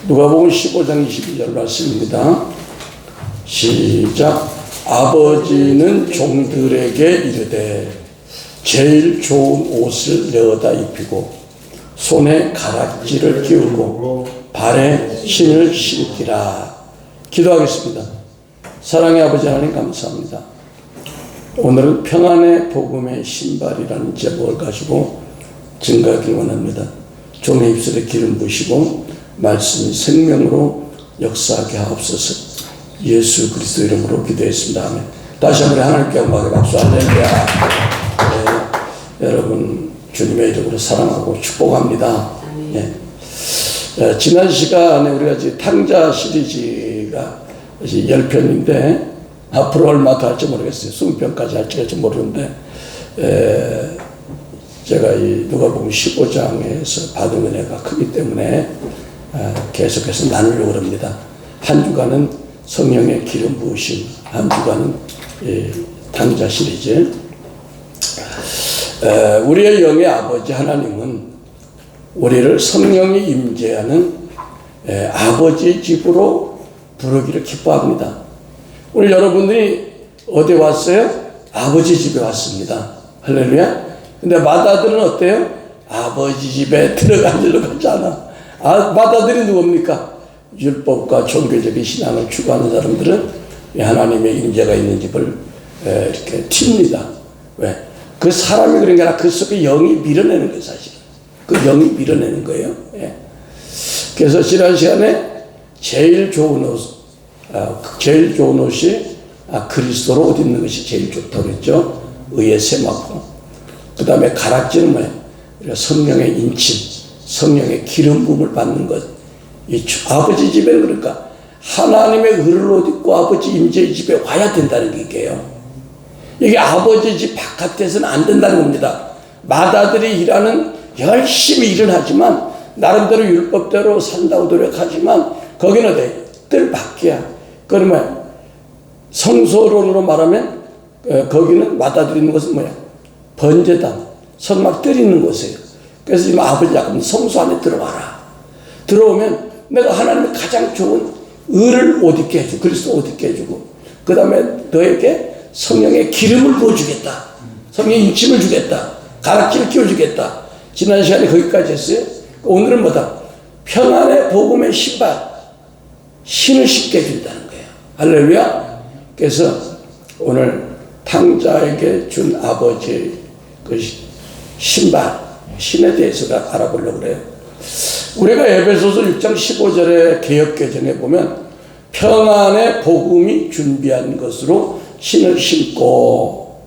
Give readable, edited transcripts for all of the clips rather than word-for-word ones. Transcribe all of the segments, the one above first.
누가복음 15장 22절 말씀입니다. 시작. 아버지는 종들에게 이르되 제일 좋은 옷을 내어다 입히고 손에 가락지를 끼우고 발에 신을 신기라. 기도하겠습니다. 사랑의 아버지 하나님 감사합니다. 오늘은 평안의 복음의 신발이라는 제목을 가지고 증거하기 원합니다. 종의 입술에 기름 부으시고 말씀이 생명으로 역사하게 하옵소서. 예수 그리스도 이름으로 기도했습니다. 아멘. 다시 한번 하나님께 영광의 박수. 할렐루야. 여러분 주님의 이름으로 사랑하고 축복합니다. 지난 시간에 우리가 이제 탕자 시리즈가 10편인데 앞으로 얼마 더 할지 모르겠어요. 20편까지 할지 모르는데 제가 이 누가복음 15장에서 받은 은혜가 크기 때문에 계속해서 나누려고 합니다. 한 주간은 성령의 기름 부으심, 한 주간은 탕자 시리즈. 우리의 영의 아버지 하나님은 우리를 성령이 임재하는 아버지 집으로 부르기를 기뻐합니다. 오늘 여러분들이 어디 왔어요? 아버지 집에 왔습니다. 할렐루야. 근데 마다들은 어때요? 아버지 집에 들어가려고 하지 않아. 마다들이 누굽니까? 율법과 종교적인 신앙을 추구하는 사람들은 하나님의 임재가 있는 집을 이렇게 튑니다. 왜? 그 사람이 그런 게 아니라 그 속에 영이 밀어내는 거예요, 사실. 그 영이 밀어내는 거예요. 그래서 지난 시간에 제일 좋은 옷이 그리스도로 옷 입는 것이 제일 좋다고 그랬죠. 의의 세마포. 그 다음에 가락지는 뭐예요? 성령의 인침, 성령의 기름 부음을 받는 것. 이 아버지 집에는 그러니까 하나님의 의를 옷 입고 아버지 임재의 집에 와야 된다는 얘기예요. 이게 아버지 집 바깥에서는 안 된다는 겁니다. 마다들이 열심히 일을 하지만 나름대로 율법대로 산다고 노력하지만 거기는 뜰 밖이야. 그러면 성소론으로 말하면 거기는 마다들이 있는 것은 뭐야? 번제단, 성막 뜰 있는 곳이에요. 그래서 지금 아버지 약간 성소 안에 들어와라. 들어오면 내가 하나님의 가장 좋은 의를 옷 입게 해주고 그리스도 옷 입게 해주고 그 다음에 너에게 성령의 기름을 부어주겠다. 성령의 인침을 주겠다. 가락지를 끼워주겠다. 지난 시간에 거기까지 했어요. 오늘은 뭐다? 평안의 복음의 신발, 신을 신게 해준다는 거예요. 할렐루야. 그래서 오늘 탕자에게 준 아버지의 그 신발, 신에 대해서 알아보려고 그래요. 우리가 에베소서 6장 15절의 개역개정에 보면 평안의 복음이 준비한 것으로 신을 신고,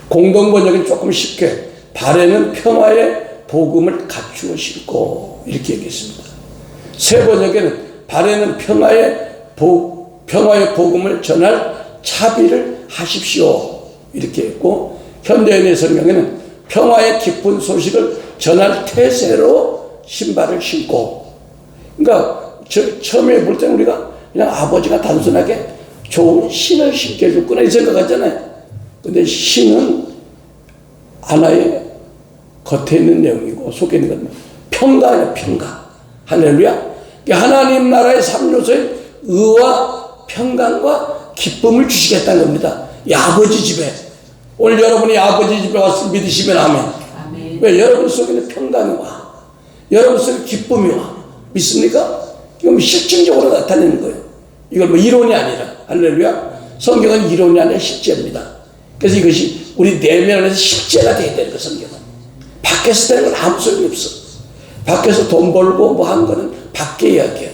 공동번역은 조금 쉽게 발에는 평화의 복음을 갖추어 신고 이렇게 얘기했습니다. 새 번역에는 발에는 평화의 복음을 전할 차비를 하십시오 이렇게 했고, 현대인의 성경에는 평화의 깊은 소식을 전할 태세로 신발을 신고. 그러니까 처음에 볼 때는 우리가 그냥 아버지가 단순하게 좋은 신을 신게 해줬구나 이 생각하잖아요. 근데 신은 하나의 겉에 있는 내용이고 속에 있는 건 평가예요. 평가. 할렐루야. 하나님 나라의 3요소의 의와 평강과 기쁨을 주시겠다는 겁니다. 이 아버지 집에. 오늘 여러분이 아버지 집에 와서 믿으시면 아멘. 아멘. 왜? 여러분 속에는 평강이 와. 여러분 속에 기쁨이 와. 믿습니까? 이건 실증적으로 나타내는 거예요. 이건 뭐 이론이 아니라. 할렐루야. 성경은 이론이 아니라 실제입니다. 그래서 이것이 우리 내면 안에서 실제가 돼야 되는 거예요. 성경은. 밖에서 되는 건 아무 소용이 없어. 밖에서 돈 벌고 뭐 하는 거는 밖의 이야기야.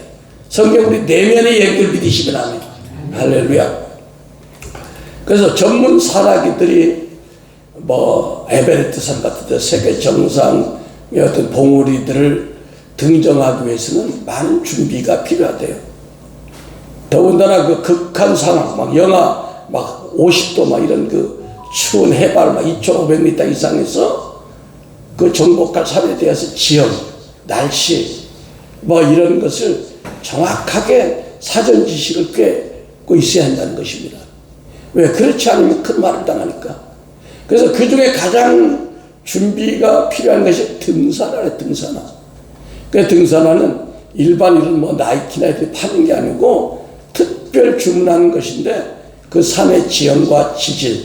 성경 우리 내면의 얘기를 믿으시면 아멘. 할렐루야. 그래서 전문 사라기들이 뭐 에베레스트산 같은 데 세계 정상의 어떤 봉우리들을 등정하기 위해서는 많은 준비가 필요하대요. 더군다나 그 극한 상황, 막 영하 막 50도 막 이런 그 추운 해발 막 2,500m 이상에서 그 정복할 삶에 대해서 지형, 날씨 뭐 이런 것을 정확하게 사전 지식을 꿰고 있어야 한다는 것입니다. 왜? 그렇지 않으면 큰 말을 당하니까. 그래서 그 중에 가장 준비가 필요한 것이 등산화래, 등산화. 그 등산화는 일반 이런 뭐 나이키나 이렇게 파는 게 아니고 특별 주문하는 것인데 그 산의 지형과 지질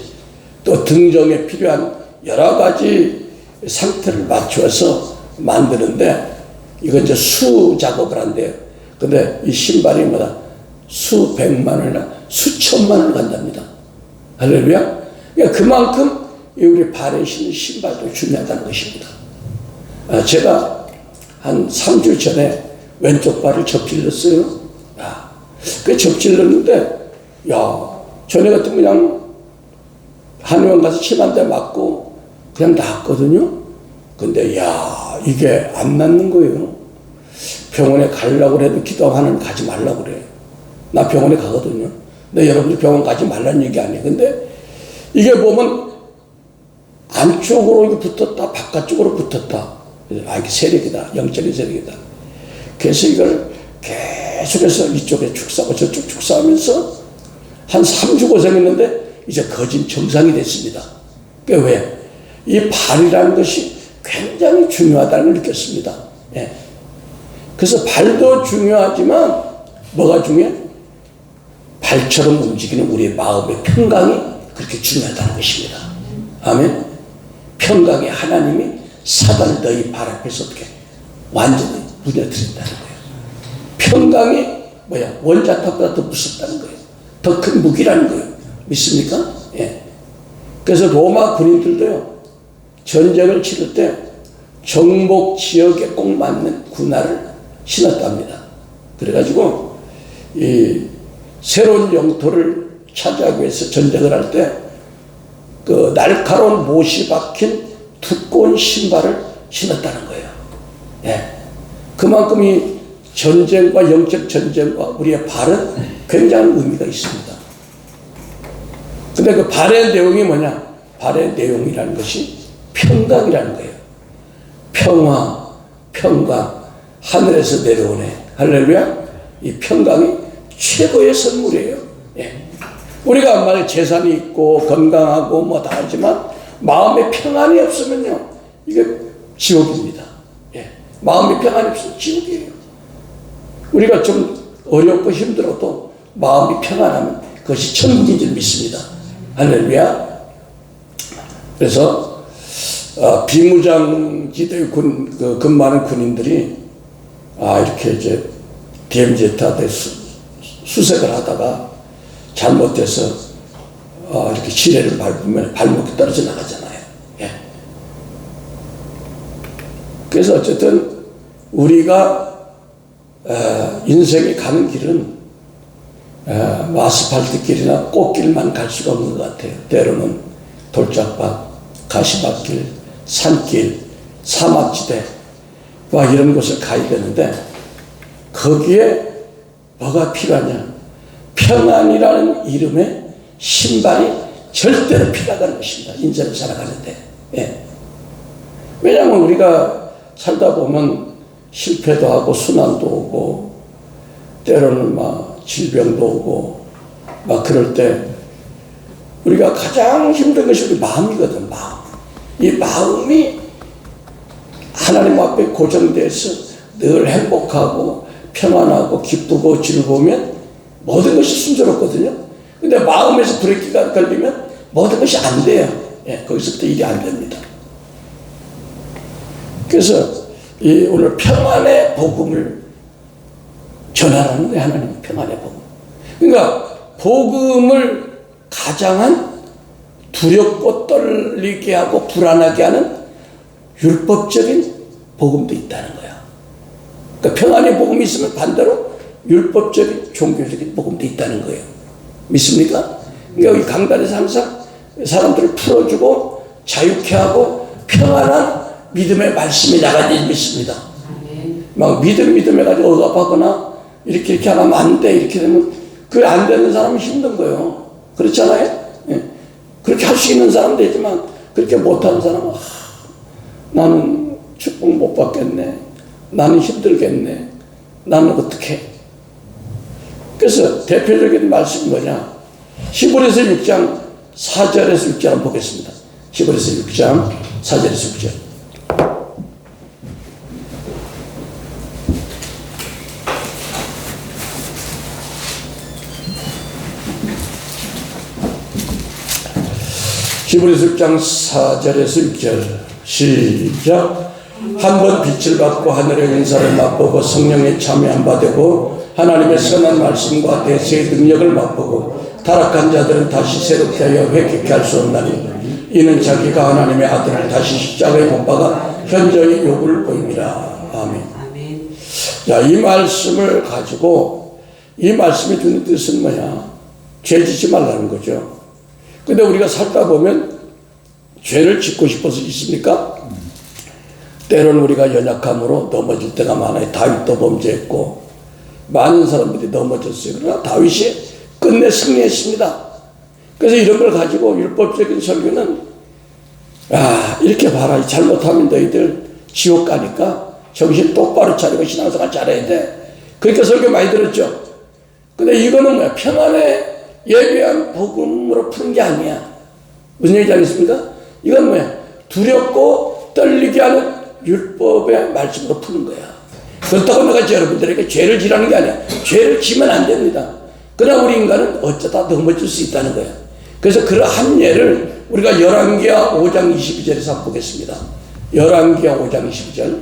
또 등정에 필요한 여러 가지 상태를 맞추어서 만드는데 이건 이제 수 작업을 한대요. 근데 이 신발이 뭐다? 수백만 원이나 수천만 원 간답니다. 할렐루야. 그러니까 그만큼 우리 발에 신는 신발도 중요하다는 것입니다. 제가 한 3주 전에 왼쪽 발을 접질렀어요. 그 접질렀는데, 전에 같으면 그냥 한의원 가서 침 한 대 맞고 그냥 낫거든요. 근데 이게 안 낫는 거예요. 병원에 가려고 해도 기도하고 하나님 가지 말라고 그래. 나 병원에 가거든요. 근데 여러분들 병원 가지 말라는 얘기 아니에요. 근데 이게 보면 안쪽으로 이게 붙었다, 바깥쪽으로 붙었다. 이게 세력이다. 영적인 세력이다. 그래서 이걸 계속해서 이쪽에 축사하고 저쪽 축사하면서 한 3주 고생했는데 이제 거진 정상이 됐습니다. 그게 왜? 이 발이라는 것이 굉장히 중요하다는 걸 느꼈습니다. 예. 그래서 발도 중요하지만 뭐가 중요해? 발처럼 움직이는 우리의 마음의 평강이 그렇게 중요하다는 것입니다. 아멘. 평강이 하나님이 사단을 너희 발 앞에서 어떻게 완전히 무너뜨린다는 거예요. 평강이 원자탑보다 더 무섭다는 거예요. 더 큰 무기라는 거예요. 믿습니까? 예. 그래서 로마 군인들도요, 전쟁을 치를 때 정복 지역에 꼭 맞는 군화를 신었답니다. 그래가지고 이 새로운 영토를 차지하기 위해서 전쟁을 할 때 그 날카로운 못이 박힌 두꺼운 신발을 신었다는 거예요. 예. 그만큼 이 전쟁과 영적 전쟁과 우리의 발은 굉장한 의미가 있습니다. 근데 그 발의 내용이 뭐냐? 발의 내용이라는 것이 평강이라는 거예요. 평화, 평강, 하늘에서 내려오네. 할렐루야. 이 평강이 최고의 선물이에요. 예. 우리가 만약 재산이 있고 건강하고 뭐 다 하지만 마음에 평안이 없으면요, 이게 지옥입니다. 예. 마음에 평안이 없으면 지옥이에요. 우리가 좀 어렵고 힘들어도 마음이 평안하면 그것이 천국인 줄 믿습니다. 할렐루야. 그래서 비무장지대에 근무하는 군인들이 이렇게 이제 DMZ한테 수색을 하다가 잘못돼서 이렇게 지뢰를 밟으면 발목이 떨어져 나가잖아요. 예. 그래서 어쨌든 우리가 인생에 가는 길은 아스팔트 길이나 꽃길만 갈 수가 없는 것 같아요. 때로는 돌짝밭, 가시밭길, 산길, 사막지대 이런 곳을 가야 되는데 거기에 뭐가 필요하냐? 평안이라는 이름의 신발이 절대로 필요하다는 것입니다. 인생을 살아가는데. 예. 왜냐하면 우리가 살다 보면 실패도 하고 순환도 오고 때로는 질병도 오고 그럴 때 우리가 가장 힘든 것이 우리 마음이거든. 마음. 이 마음이 하나님 앞에 고정돼서 늘 행복하고 평안하고 기쁘고 즐거우면 모든 것이 순조롭거든요. 근데 마음에서 브레이크가 걸리면 모든 것이 안 돼요. 예, 거기서부터 일이 안 됩니다. 그래서 오늘 평안의 복음을 전하라는 거예요. 하나님 평안의 복음. 그러니까 복음을 가장한 두렵고 떨리게 하고 불안하게 하는 율법적인 복음도 있다는 거야. 그러니까 평안의 복음이 있으면 반대로 율법적인 종교적인 복음도 있다는 거예요. 믿습니까? 그러니까 이 강단에서 항상 사람들을 풀어주고 자유케 하고 평안한 믿음의 말씀이 나가지 믿습니다. 막 믿음 해가지고 억압하거나 이렇게 하면 안 돼 이렇게 되면 그게 안 되는 사람은 힘든 거예요. 그렇잖아요. 예. 그렇게 할 수 있는 사람도 있지만 그렇게 못하는 사람은 나는 축복 못 받겠네. 나는 힘들겠네. 나는 어떻게? 그래서 대표적인 말씀이 뭐냐? 히브리서 6장 4절에서 6절 한번 보겠습니다. 히브리서 6장 4절에서 6절. 히브리서 6장 4절에서 6절 시작. 한번 빛을 받고 하늘의 은사를 맛보고 성령에 참여한 바 되고 하나님의 선한 말씀과 대세의 능력을 맛보고 타락한 자들은 다시 새롭게 하여 회개케 할 수 없나니 이는 자기가 하나님의 아들을 다시 십자가에 못 박아 현저히 요구를 보입니다. 아멘. 자, 이 말씀을 가지고 이 말씀이 주는 뜻은 뭐냐? 죄 짓지 말라는 거죠. 근데 우리가 살다 보면 죄를 짓고 싶어서 짓습니까? 때로는 우리가 연약함으로 넘어질 때가 많아요. 다윗도 범죄했고 많은 사람들이 넘어졌어요. 그러나 다윗이 끝내 승리했습니다. 그래서 이런 걸 가지고 율법적인 설교는 이렇게 봐라. 잘못하면 너희들 지옥 가니까 정신 똑바로 차리고 신앙생활 잘해야 돼. 그렇게 설교 많이 들었죠. 근데 이거는 뭐야? 평안에 예배한 복음으로 푸는 게 아니야. 무슨 얘기인지 알겠습니까? 이건 뭐야? 두렵고 떨리게 하는 율법의 말씀으로 푸는 거야. 그렇다고 내가 여러분들에게 죄를 지라는 게 아니야. 죄를 지면 안 됩니다. 그러나 우리 인간은 어쩌다 넘어질 수 있다는 거야. 그래서 그러한 예를 우리가 열왕기하 5장 22절에서 한번 보겠습니다. 열왕기하 5장 22절.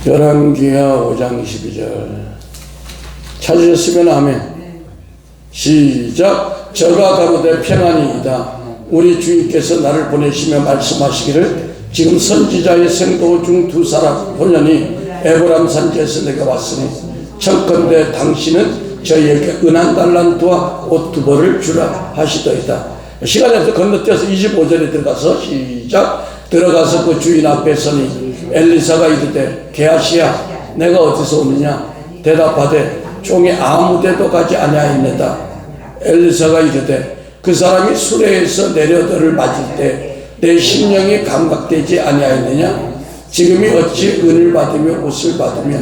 열왕기하 5장 22절 찾으셨으면 아멘. 시작. 저가 가로되 평안이이다. 우리 주인께서 나를 보내시며 말씀하시기를 지금 선지자의 생도 중 두 사람 소년이 에브람 산지에서 내가 왔으니 청컨대 당신은 저희에게 은한 달란트와 옷 두 벌을 주라 하시더이다. 시간이 없어 건너뛰어서 25절에 들어가서 시작. 들어가서 그 주인 앞에 서니 엘리사가 이르되 게하시야 내가 어디서 오느냐 대답하되 종이 아무데도 가지 아니하였느니라. 엘리사가 이르되 그 사람이 수레에서 내려 너를 맞을 때 내 심령이 감각되지 아니하였느냐. 지금이 어찌 은을 받으며 옷을 받으며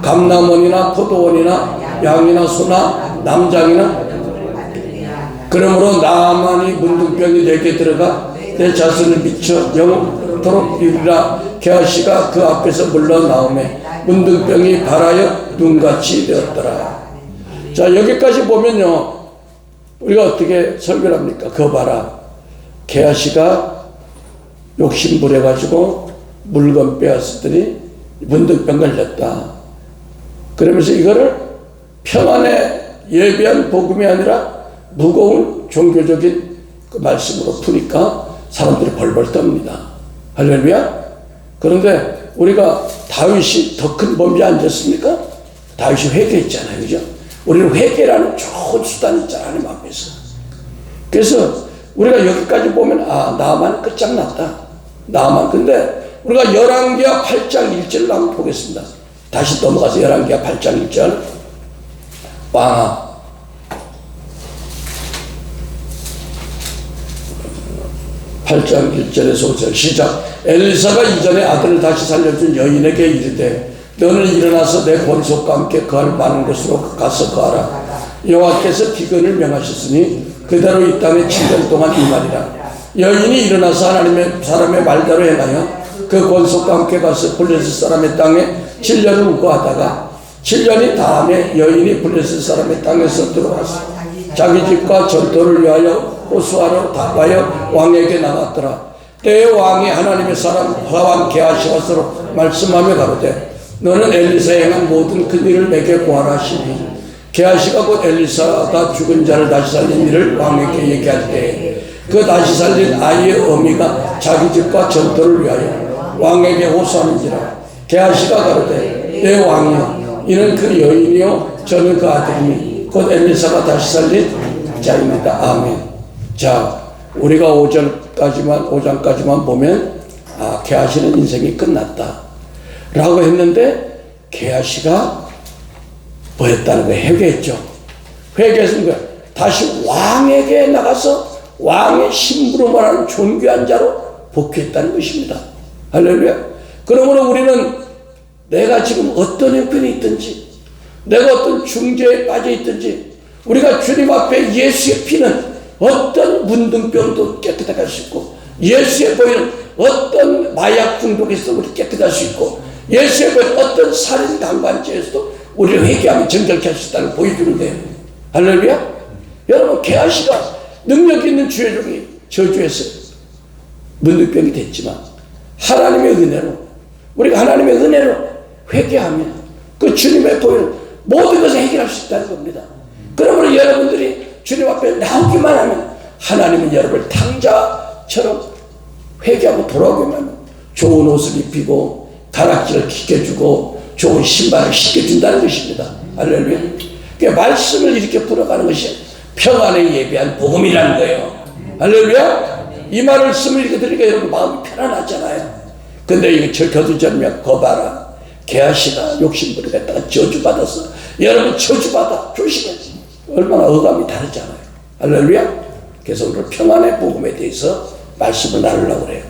감남원이나 포도원이나 양이나 소나 남장이나 그러므로 나만이 문둥병이 내게 들어가 내 자손을 미쳐 영원토록 이르리라. 게하시가 그 앞에서 물러나오매 문둥병이 발하여 눈같이 되었더라. 자, 여기까지 보면요 우리가 어떻게 설교를 합니까? 그거 봐라. 게하시가 욕심부려가지고 물건 빼앗았더니 문둥병 걸렸다. 그러면서 이거를 평안에 예비한 복음이 아니라 무거운 종교적인 그 말씀으로 푸니까 사람들이 벌벌 떱니다. 할렐루야. 그런데 우리가 다윗이 더 큰 범죄 아니었습니까? 다윗이 회개했잖아요. 그죠? 우리는 회개라는 좋은 수단이 있잖아요. 하나님 앞에서. 그래서 우리가 여기까지 보면 나만 끝장났다. 나만. 근데 우리가 열왕기하 8장 1절을 한번 보겠습니다. 다시 넘어가서 열왕기하 8장 1절. 왕아 8장 1절에서 5절 시작. 엘리사가 이전에 아들을 다시 살려준 여인에게 이르되 너는 일어나서 내 권속과 함께 거할 많은 곳으로 가서 거하라. 여호와께서 기근을 명하셨으니 그대로 이 땅에 7년 동안 임하리라. 여인이 일어나서 하나님의 사람의 말대로 행하여 그 권속과 함께 가서 블레셋 사람의 땅에 7년을 우거하다가 7년이 다음에 여인이 블레셋 사람의 땅에서 들어와서 자기 집과 전토를 위하여 호수아로 답하여 왕에게 나갔더라. 때에 왕이 하나님의 사람 하완 게하시와서로 말씀하며 가로되 너는 엘리사에 행한 모든 큰 일을 내게 고하라 하시니 게하시가 곧 엘리사가 죽은 자를 다시 살린 일을 왕에게 얘기할 때에 그 다시 살린 아이의 어미가 자기 집과 전토를 위하여 왕에게 호소하는지라. 게하시가 가로되 내 왕이여 이는 그 여인이요 저는 그 아들이니 곧 엘리사가 다시 살린 자입니다. 아멘. 자, 우리가 5장까지만 보면 게하시는 인생이 끝났다 라고 했는데 게하시가 뭐 했다는 거예요? 회개했죠. 회개했은 거예요. 다시 왕에게 나가서 왕의 신부로 말하는 존귀한 자로 복귀했다는 것입니다. 할렐루야. 그러므로 우리는 내가 지금 어떤 형편에 있든지 내가 어떤 중죄에 빠져 있든지 우리가 주님 앞에 예수의 피는 어떤 문둥병도 깨끗하게 할 수 있고 예수의 보이는 어떤 마약 중독에서도 우리 깨끗할 수 있고 예수의 보이는 어떤 살인 강간죄에서도 우리를 회개하면 정결케 할 수 있다는 걸 보여주는 거예요. 할렐루야. 여러분, 게하시가 능력 있는 주의 종이 저주에서 문득병이 됐지만 하나님의 은혜로, 우리가 하나님의 은혜로 회개하면 그 주님의 보혈 모든 것을 해결할 수 있다는 겁니다. 그러므로 여러분들이 주님 앞에 나오기만 하면 하나님은 여러분을 탕자처럼 회개하고 돌아오기만 하면 좋은 옷을 입히고 다락질을 시켜주고 좋은 신발을 신겨준다는 것입니다. 할렐루야. 그러니까 말씀을 이렇게 풀어가는 것이 평안에 예비한 복음이라는 거예요. 할렐루야. 이 말을 쓰면 이렇게 들으니까 여러분 마음이 편안하잖아요. 근데 이거 거두절미하고 거봐라, 게하시가 욕심부리겠다가 저주받았어. 여러분 저주받아 조심해. 얼마나 어감이 다르잖아요. 할렐루야. 그래서 오늘 평안의 복음에 대해서 말씀을 나누려고 그래요.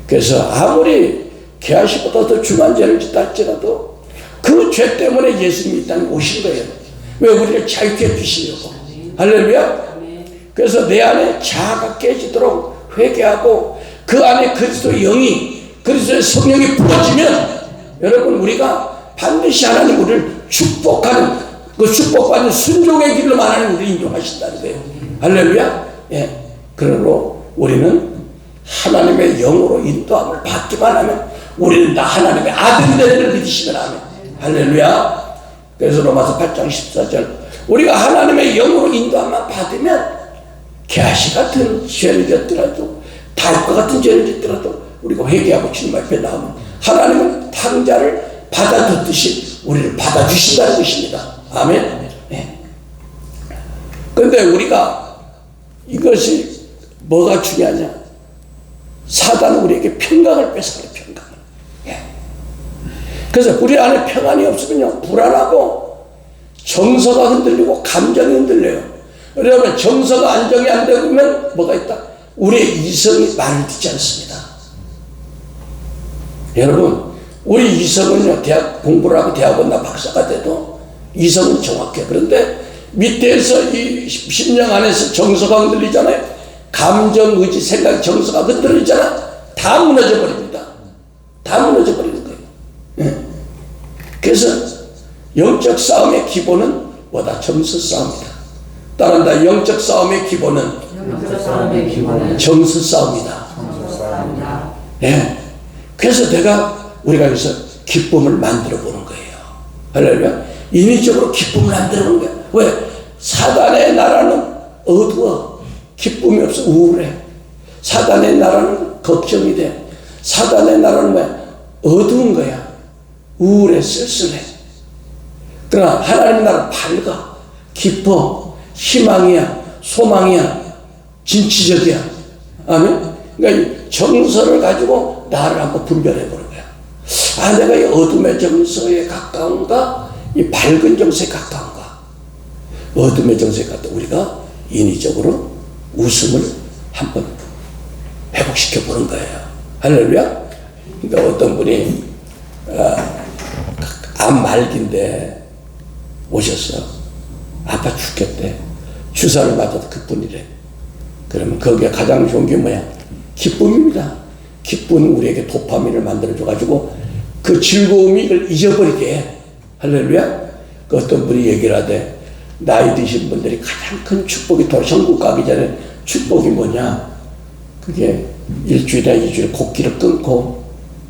그래서 아무리 게하시보다 더 중한 죄를 짓다 할지라도 그 죄 때문에 예수님이 이 땅에 오신 거예요. 왜? 우리를 자유케 해주시려고. 할렐루야. 그래서 내 안에 자아가 깨지도록 회개하고 그 안에 그리스도의 영이, 그리스도의 성령이 부어지면 여러분 우리가 반드시 하나님 우리를 축복하는, 그 축복받는 순종의 길로만 하나님 우리를 인도하신다는 거예요. 할렐루야. 예. 그러므로 우리는 하나님의 영으로 인도함을 받기만 하면 우리는 다 하나님의 아들이 되는 믿으시면 아멘. 할렐루야. 그래서 로마서 8장 14절 우리가 하나님의 영으로 인도함만 받으면 게하시 같은 죄를 짓더라도 다윗과 같은 죄를 짓더라도 우리가 회개하고 주님 앞에 나오면 하나님은 탕자를 받아듣듯이 우리를 받아주신다는 것입니다. 아멘. 네. 근데 우리가 이것이 뭐가 중요하냐? 사단은 우리에게 평강을 뺏어가요. 평강을. 예. 그래서 우리 안에 평안이 없으면요 불안하고 정서가 흔들리고 감정이 흔들려요. 그러면 정서가 안정이 안 되면 뭐가 있다? 우리의 이성이 말을 듣지 않습니다. 여러분, 우리 이성은요 대학 공부를 하고 대학원 나 박사가 돼도 이성은 정확해. 그런데 밑에서 이 심령 안에서 정서가 흔들리잖아요. 감정, 의지, 생각, 정서가 흔들리잖아. 다 무너져 버립니다. 다 무너져 버리는 거예요. 예. 그래서 영적 싸움의 기본은 뭐다? 정서 싸움이다. 따른다. 영적 싸움의 기본은 정서 싸움이다. 예. 그래서 우리가 여기서 기쁨을 만들어 보는 거예요. 할렐루야. 인위적으로 기쁨을 만들어 보는 거예요. 왜? 사단의 나라는 어두워. 기쁨이 없어. 우울해. 사단의 나라는 걱정이 돼. 사단의 나라는 뭐야? 어두운 거야. 우울해. 쓸쓸해. 그러나 하나님 나라는 밝아. 기뻐. 희망이야. 소망이야. 진취적이야. 아멘. 그러니까 정서를 가지고 나를 한번 분별해 보는 거야. 아, 내가 이 어둠의 정서에 가까운가? 이 밝은 정서에 가까운가? 어둠의 정서에 가까운 우리가 인위적으로 웃음을 한번 회복시켜 보는 거예요. 할렐루야. 그러니까 어떤 분이 암 말기인데 오셨어. 아파 죽겠대. 주사를 맞아도 그뿐이래. 그러면 거기에 가장 좋은 게 뭐야? 기쁨입니다. 기쁨은 우리에게 도파민을 만들어줘가지고 그 즐거움이 이걸 잊어버리게 해. 할렐루야. 그 어떤 분이 얘기를 하되 나이 드신 분들이 가장 큰 축복이 천국 가기 전에 축복이 뭐냐? 그게 일주일이나 이주일 곡기를 끊고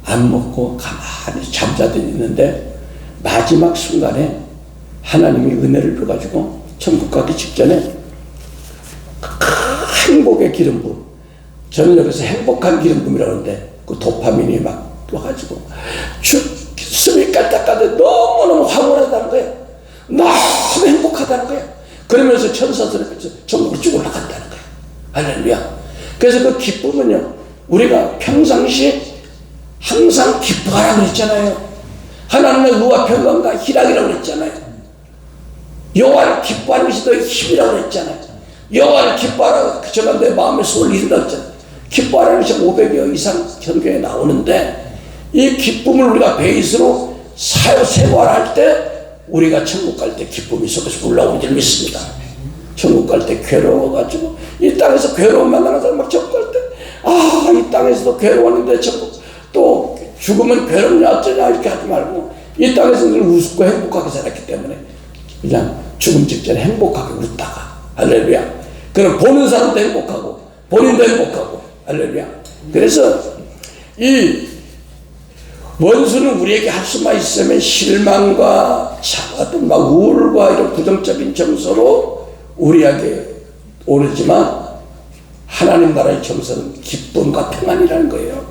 안 먹고 가만히 잠자들 있는데 마지막 순간에 하나님이 은혜를 줘가지고 천국 가기 직전에 행복의 기름 부음, 저는 여기서 행복한 기름 부음이라고 하는데 그 도파민이 막 와가지고 숨이 깔딱깔딱 너무너무 황홀하다는 거야. 너무 행복하다는 거야. 그러면서 천사들에 천국으로 쭉 올라간다는 거야. 할렐루야. 그래서 그 기쁨은요 우리가 평상시에 항상 기뻐하라고 그랬잖아요. 하나님의 의와 평강과 희락이라고 그랬잖아요. 여호와를 기뻐하는 것이 너의 힘이라고 그랬잖아요. 여호와를 기뻐하라. 제가 내 마음에 소원을 이룬다고 했잖아요. 기뻐하라는 것이 500여 이상 성경에 나오는데 이 기쁨을 우리가 베이스로 생활할 때 우리가 천국 갈 때 기쁨이 속에서 올라오는 줄 믿습니다. 천국 갈 때 괴로워가지고 이 땅에서 괴로움 만나는 사람 막 천국 갈 때 이 땅에서도 괴로웠는데 천국 또 죽으면 괴롭냐 어쩌냐 이렇게 하지 말고 이 땅에서 늘 웃고 행복하게 살았기 때문에 그냥 죽음 직전에 행복하게 웃다가 할렐루야. 그럼 보는 사람도 행복하고 본인도 행복하고 할렐루야. 그래서 이 원수는 우리에게 할 수만 있으면 실망과 어떤 막 우울과 이런 부정적인 정서로 우리에게 오르지만 하나님 나라의 정서는 기쁨과 평안이라는 거예요.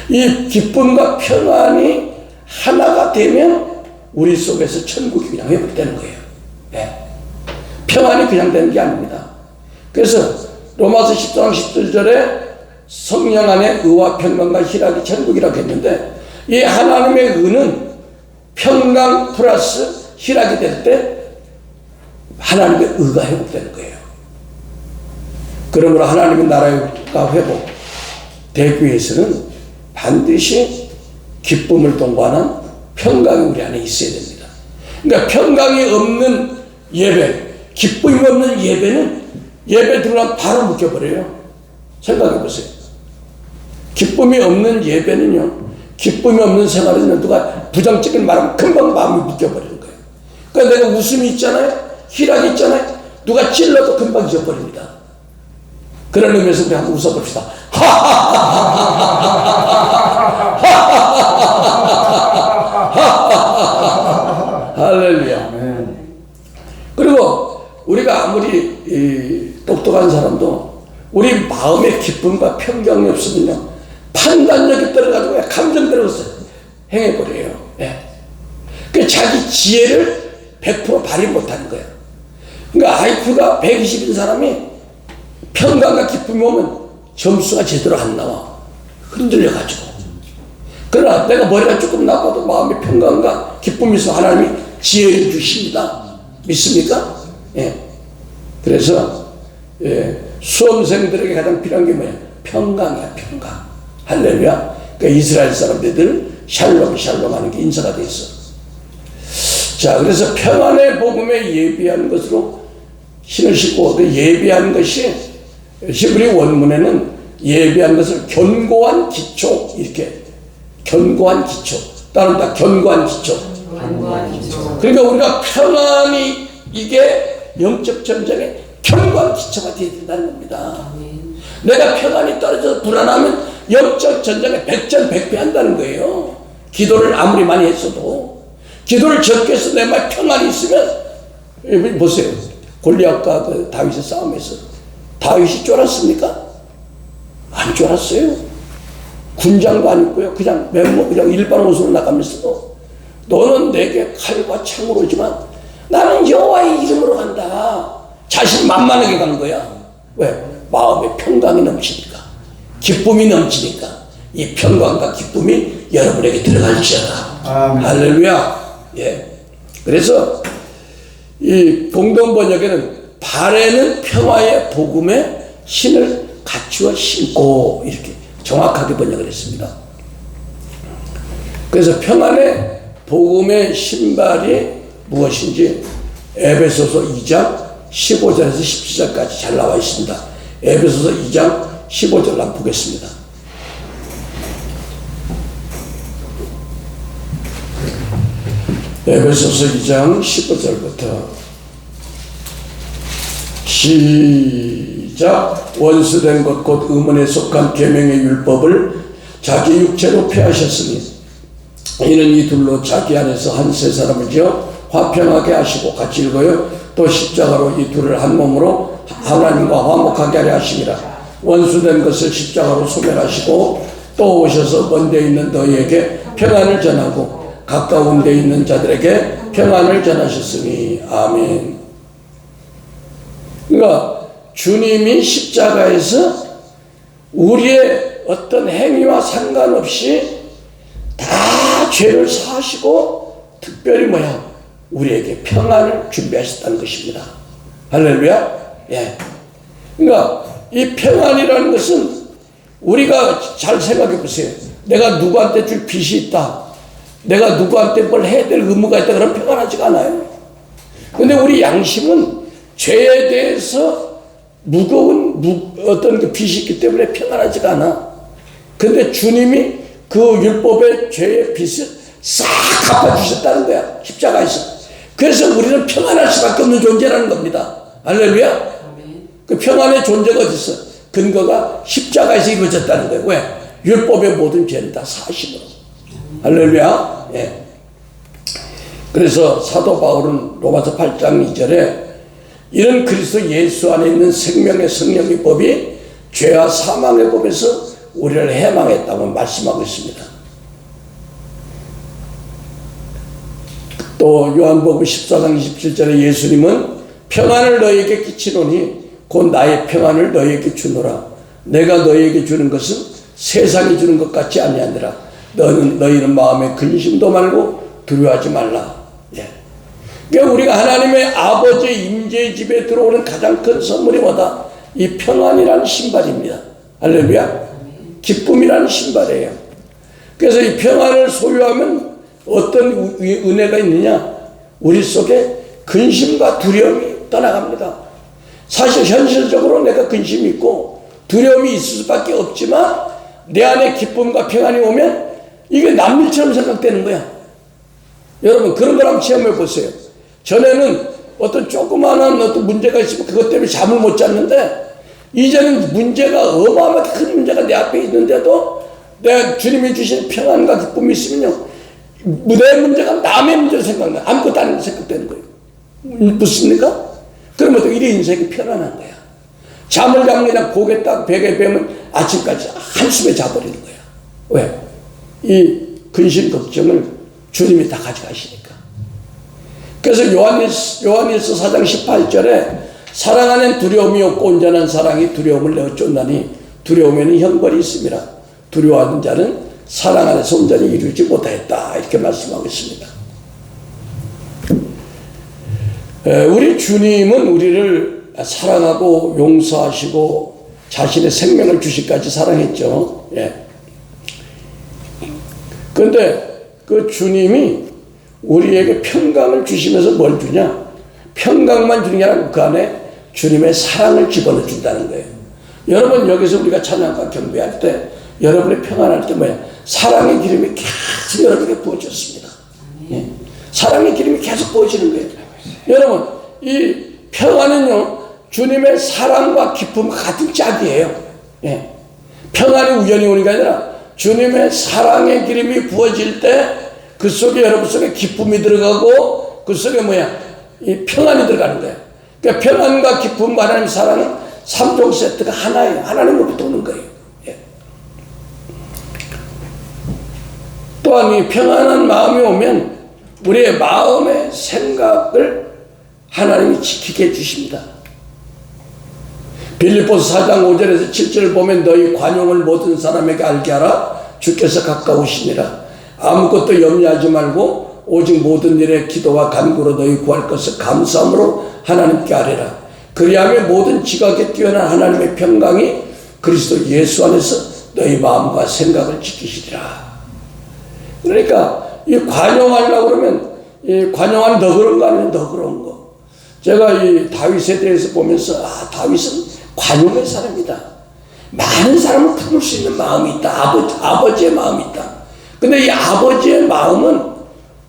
이 기쁨과 평안이 하나가 되면 우리 속에서 천국이 그냥 회복되는 거예요. 네. 평안이 그냥 되는 게 아닙니다. 그래서 로마서 10장 17절에 성령 안에 의와 평강과 희락이 천국이라고 했는데 이 하나님의 의는 평강 플러스 희락이 될 때 하나님의 의가 회복되는 거예요. 그러므로 하나님의 나라가 회복되기 위해서는 반드시 기쁨을 동반한 평강이 우리 안에 있어야 됩니다. 그러니까 평강이 없는 예배, 기쁨이 없는 예배는 예배 들어가면 바로 묶여버려요. 생각해 보세요. 기쁨이 없는 예배는요, 기쁨이 없는 생활에는 누가 부정적인 말하면 금방 마음이 묶여버리는 거예요. 그러니까 내가 웃음이 있잖아요, 희락이 있잖아요, 누가 찔러도 금방 잊어버립니다. 그런 의미에서 우리 한번 웃어봅시다. 할렐루야. 그리고 우리가 아무리 똑똑한 사람도 우리 마음의 기쁨과 평강이 없으면요, 판단력이 떨어가지고 감정 들어서 행해버려요. 예. 그 자기 지혜를 100% 발휘 못하는 거예요. 그러니까 IQ가 120인 사람이 평강과 기쁨이 오면 점수가 제대로 안 나와. 흔들려가지고. 그러나 내가 머리가 조금 나빠도 마음의 평강과 기쁨이 있어 하나님이 지혜를 주십니다. 믿습니까? 예. 그래서 수험생들에게 가장 필요한 게 뭐야? 평강이야, 평강. 할렐루야. 그러니까 이스라엘 사람들 샬롬 샬롬 하는 게 인사가 돼 있어. 자, 그래서 평안의 복음에 예비한 것으로 신을 신고 그 예비한 것이 히브리 원문에는 예비한 것을 견고한 기초, 이렇게 견고한 기초, 다른 다 견고한 기초. 그러니까 우리가 평안이 이게 영적 전쟁의 견고한 기초가 되어야 된다는 겁니다. 내가 평안이 떨어져서 불안하면 영적 전쟁에 백전백패 한다는 거예요. 기도를 아무리 많이 했어도, 기도를 적게 해서 내 말 평안이 있으면, 보세요. 골리앗과 그 다윗의 싸움에서 다윗이 쫄았습니까? 안 쫄았어요. 군장도 안 입고요. 그냥 그냥 일반 옷으로 나가면서도 너는 내게 칼과 창으로 오지만 나는 여호와의 이름으로 간다. 자신 만만하게 간 거야. 왜? 마음에 평강이 넘치니까, 기쁨이 넘치니까 이 평강과 기쁨이 여러분에게 들어갈지어다. 할렐루야. 예. 그래서 이 공동 번역에는 발에는 평화의 복음의 신을 갖추어 신고 이렇게 정확하게 번역을 했습니다. 그래서 평안의 복음의 신발이 무엇인지 에베소서 2장 15절에서 17절까지 잘 나와 있습니다. 에베소서 2장 15절 한번 보겠습니다. 에베소서 2장 15절부터 시작. 원수된 것 곧 의문에 속한 계명의 율법을 자기 육체로 폐하셨으니 이는 이 둘로 자기 안에서 한 세 사람을 지어 화평하게 하시고 같이 읽어요. 또 십자가로 이 둘을 한 몸으로 하나님과 화목하게 하려 하심이라. 원수된 것을 십자가로 소멸하시고 또 오셔서 먼 데 있는 너희에게 평안을 전하고 가까운 데 있는 자들에게 평안을 전하셨으니 아멘. 그러니까 주님이 십자가에서 우리의 어떤 행위와 상관없이 다 죄를 사하시고 특별히 뭐야? 우리에게 평안을 준비하셨다는 것입니다. 할렐루야. 예. 그러니까 이 평안이라는 것은 우리가 잘 생각해 보세요. 내가 누구한테 줄 빚이 있다, 내가 누구한테 뭘 해야 될 의무가 있다, 그러면 평안하지가 않아요. 근데 우리 양심은 죄에 대해서 무거운 어떤 그 빚이 있기 때문에 평안하지가 않아. 근데 주님이 그 율법의 죄의 빚을 싹 갚아주셨다는 거야. 십자가에서. 그래서 우리는 평안할 수밖에 없는 존재라는 겁니다. 할렐루야. 그 평안의 존재가 어디 있어? 근거가 십자가에서 이루어졌다는 거예요. 왜? 율법의 모든 죄는 다 사심으로. 할렐루야. 예. 그래서 사도 바울은 로마서 8장 2절에 이런 그리스도 예수 안에 있는 생명의 성령의 법이 죄와 사망의 법에서 우리를 해방했다고 말씀하고 있습니다. 또 요한복음 14장 27절에 예수님은 평안을 너희에게 끼치노니 곧 나의 평안을 너희에게 주노라. 내가 너희에게 주는 것은 세상이 주는 것 같지 아니하니라. 너희는 마음에 근심도 말고 두려워하지 말라. 예. 그러니까 우리가 하나님의 아버지의 임재의 집에 들어오는 가장 큰 선물이 뭐다? 이 평안이라는 신발입니다. 할렐루야. 기쁨이라는 신발이에요. 그래서 이 평안을 소유하면 어떤 은혜가 있느냐? 우리 속에 근심과 두려움이 떠나갑니다. 사실 현실적으로 내가 근심이 있고 두려움이 있을 수밖에 없지만 내 안에 기쁨과 평안이 오면 이게 남일처럼 생각되는 거야. 여러분 그런 걸 한번 체험해 보세요. 전에는 어떤 조그마한 어떤 문제가 있으면 그것 때문에 잠을 못 잤는데 이제는 문제가 어마어마하게 큰 문제가 내 앞에 있는데도 내가 주님이 주신 평안과 기쁨이 있으면요 내 문제가 남의 문제로 생각나. 아무것도 아닌 생각되는 거예요. 무엇입니까? 그러면 또 이래 인생이 편안한 거야. 잠을 자면 그냥 고개 딱 벽에 베면 아침까지 한숨에 자버리는 거야. 왜? 이 근심 걱정을 주님이 다 가져가시니까. 그래서 요한일서 4장 18절에 사랑 안엔 두려움이 없고 온전한 사랑이 두려움을 내어 쫓나니 두려움에는 형벌이 있습니다. 두려워하는 자는 사랑 안에서 온전히 이루지 못하였다. 이렇게 말씀하고 있습니다. 우리 주님은 우리를 사랑하고 용서하시고 자신의 생명을 주시까지 사랑했죠. 예. 그런데 그 주님이 우리에게 평강을 주시면서 뭘 주냐? 평강만 주는 게 아니라 그 안에 주님의 사랑을 집어넣어 준다는 거예요. 여러분 여기서 우리가 찬양과 경배할 때 여러분의 평안할 때 뭐야? 사랑의 기름이 계속 여러분에게 부어졌습니다. 예. 사랑의 기름이 계속 부어지는 거예요. 여러분 이 평안은요 주님의 사랑과 기쁨과 같은 짝이에요. 예. 평안이 우연히 오는 게 아니라 주님의 사랑의 기름이 부어질 때 그 속에 여러분 속에 기쁨이 들어가고 그 속에 뭐야? 이 평안이 들어가는 거예요. 그러니까 평안과 기쁨과 하나님 사랑은 3종 세트가 하나예요. 하나님으로부터 오는 거예요. 예. 또한 이 평안한 마음이 오면 우리의 마음의 생각을 하나님이 지키게 해주십니다. 빌립보서 4장 5절에서 7절을 보면 너희 관용을 모든 사람에게 알게 하라. 주께서 가까우시니라. 아무것도 염려하지 말고 오직 모든 일에 기도와 간구로 너희 구할 것을 감사함으로 하나님께 아뢰라. 그리하면 모든 지각에 뛰어난 하나님의 평강이 그리스도 예수 안에서 너희 마음과 생각을 지키시리라. 그러니까 이 관용하려고 그러면 이 관용하는 너그러운 거 아니면 너그러운 거. 제가 이 다윗에 대해서 보면서 다윗은 관용의 사람이다. 많은 사람을 품을 수 있는 마음이 있다. 아버지의 마음이 있다. 근데 이 아버지의 마음은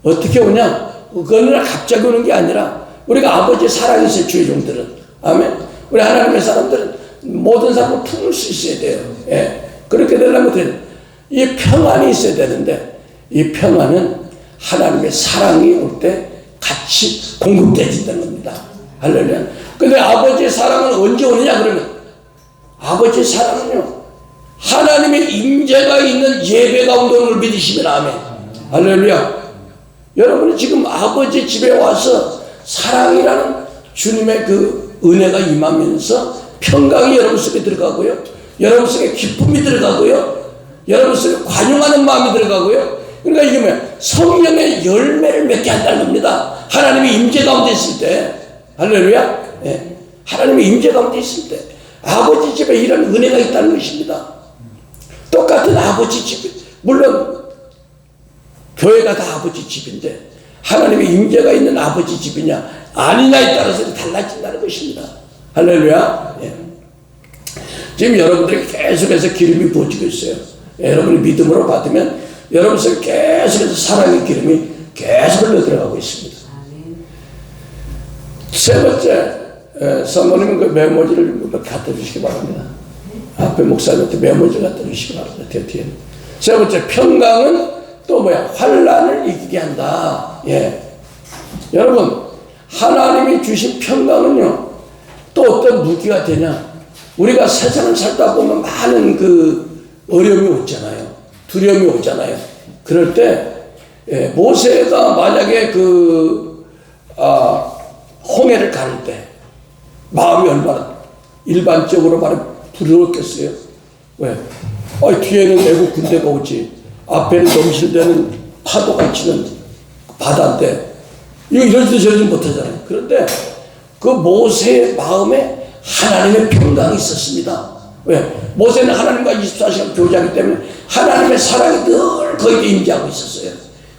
어떻게 오냐? 그거는 갑자기 오는 게 아니라 우리가 아버지의 사랑이 있어요. 주의 종들은. 아멘. 우리 하나님의 사람들은 모든 사람을 품을 수 있어야 돼요. 예. 그렇게 되려면 이 평안이 있어야 되는데 이 평안은 하나님의 사랑이 올 때 같이 공급되어진다는 겁니다. 할렐루야. 근데 아버지의 사랑은 언제 오느냐 그러면 아버지의 사랑은요 하나님의 임재가 있는 예배 가운데 오는 걸 믿으시면 아멘. 할렐루야. 여러분이 지금 아버지 집에 와서 사랑이라는 주님의 그 은혜가 임하면서 평강이 여러분 속에 들어가고요. 여러분 속에 기쁨이 들어가고요. 여러분 속에 관용하는 마음이 들어가고요. 그러니까 이게 뭐야? 성령의 열매를 맺게 한다는 겁니다. 하나님의 임재 가운데 있을 때. 할렐루야. 예. 하나님의 임재 가운데 있을 때 아버지 집에 이런 은혜가 있다는 것입니다. 똑같은 아버지 집, 물론 교회가 다 아버지 집인데 하나님의 임재가 있는 아버지 집이냐 아니냐에 따라서 달라진다는 것입니다. 할렐루야. 예. 지금 여러분들에게 계속해서 기름이 부어지고 있어요. 여러분이 믿음으로 받으면 여러분 속에 계속해서 사랑의 기름이 계속 흘러 들어가고 있습니다. 세 번째, 사모님은 그 메모지를 갖다 주시기 바랍니다. 앞에 목사님한테 메모지 갖다 주시기 바랍니다. 뒤에. 세 번째, 평강은 또 뭐야? 환란을 이기게 한다. 예. 여러분, 하나님이 주신 평강은요, 또 어떤 무기가 되냐? 우리가 세상을 살다 보면 많은 그 어려움이 오잖아요. 두려움이 오잖아요. 그럴 때, 모세가 만약에 홍해를 가를 때, 마음이 얼마나 일반적으로 말하면 두려웠겠어요. 왜? 뒤에는 애국 군대가 오지, 앞에는 넘실대는 파도가 치는 바다인데, 이거 이러지도 저러지 못하잖아요. 그런데 그 모세의 마음에 하나님의 평강이 있었습니다. 왜? 모세는 하나님과 24시간 교제하기 때문에 하나님의 사랑이 늘 거기에 임재하고 있었어요.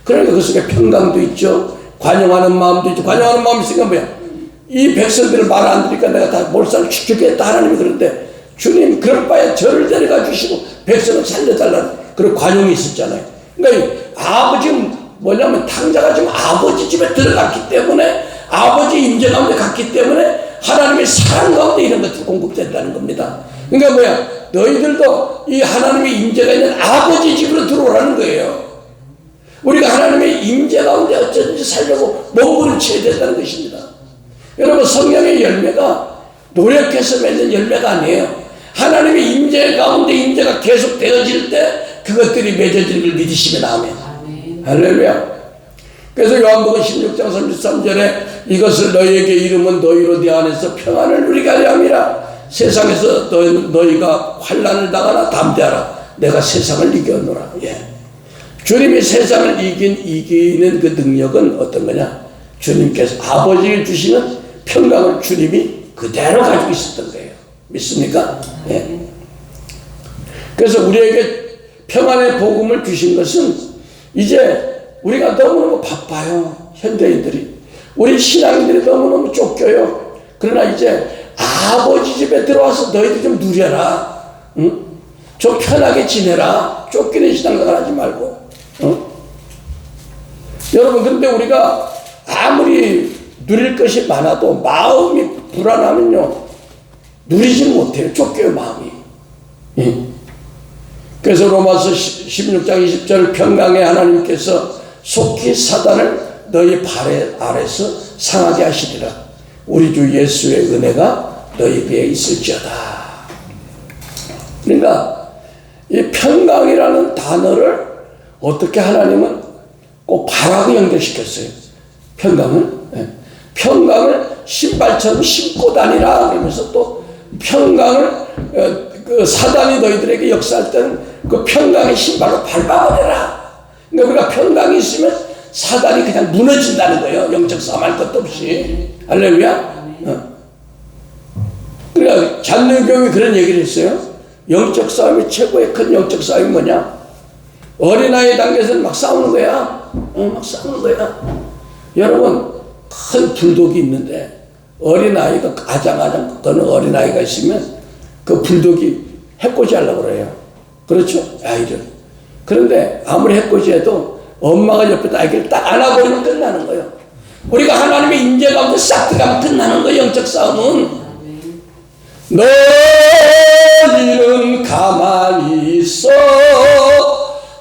그러니까 그 속에 평강도 있죠. 관용하는 마음도 있죠. 관용하는 마음이 있으니까 뭐야? 이 백성들을 말 안 들으니까 내가 다 몰살을 축축했다. 하나님이 그런데 주님 그럴 바에 저를 데려가 주시고 백성을 살려달라는 그런 관용이 있었잖아요. 그러니까 아버지는 뭐냐면 탕자가 지금 아버지 집에 들어갔기 때문에 아버지 임재 가운데 갔기 때문에 하나님의 사랑 가운데 이런 것들이 공급된다는 겁니다. 그러니까 뭐야? 너희들도 이 하나님의 임재가 있는 아버지 집으로 들어오라는 거예요. 우리가 하나님의 임재 가운데 어쩌든지 살려고 몸부림쳐야 된다는 것입니다. 여러분, 성령의 열매가 노력해서 맺는 열매가 아니에요. 하나님의 임재 가운데 임재가 계속 되어질 때 그것들이 맺어지는 걸 믿으시면 아멘. 할렐루야. 그래서 요한복음 16장 33절에 이것을 너희에게 이름은 너희로 네 안에서 평안을 누리게 하려 함이라. 세상에서 너희가 환난을 당하나 담대하라. 내가 세상을 이겼노라. 예. 주님이 세상을 이기는 그 능력은 어떤 거냐? 주님께서 아버지를 주시는 평강을 주님이 그대로 가지고 있었던 거예요. 믿습니까? 예. 그래서 우리에게 평안의 복음을 주신 것은 이제 우리가 너무너무 바빠요. 현대인들이. 우리 신앙인들이 너무너무 쫓겨요. 그러나 이제 아버지 집에 들어와서 너희들 좀 누려라. 응? 좀 편하게 지내라. 쫓기는 신앙생활 하지 말고. 여러분, 근데 우리가 아무리 누릴 것이 많아도 마음이 불안하면요, 누리지 못해요. 쫓겨요, 마음이. 그래서 로마서 16장 20절 평강의 하나님께서 속히 사단을 너희 발 아래서 상하게 하시리라. 우리 주 예수의 은혜가 너희에게 있을지어다. 그러니까 이 평강이라는 단어를 어떻게 하나님은 꼭 발하고 연결시켰어요. 평강을. 평강을 신발처럼 신고 다니라. 그러면서 또 평강을 그 사단이 너희들에게 역사할 때는 그 평강의 신발로 밟아버려라. 그러니까 우리가 평강이 있으면 사단이 그냥 무너진다는 거예요. 영적 싸움 할 것도 없이. 할렐루야. 그러니까 잔류교회 그런 얘기를 했어요. 영적 싸움이 최고의 큰 영적 싸움이 뭐냐? 어린아이 단계에서는 막 싸우는 거야. 막 싸우는 거야. 여러분, 큰 불독이 있는데 어린아이가 아장아장 거는 어린아이가 있으면 그 불독이 해코지 하려고 그래요. 그렇죠? 아이들. 그런데 아무리 해코지 해도 엄마가 옆에서 아이를 딱 안아버리면 끝나는 거예요. 우리가 하나님의 임재 가운데 싹 들어가면 끝나는 거예요. 영적 싸움은. 너희는 가만히 있어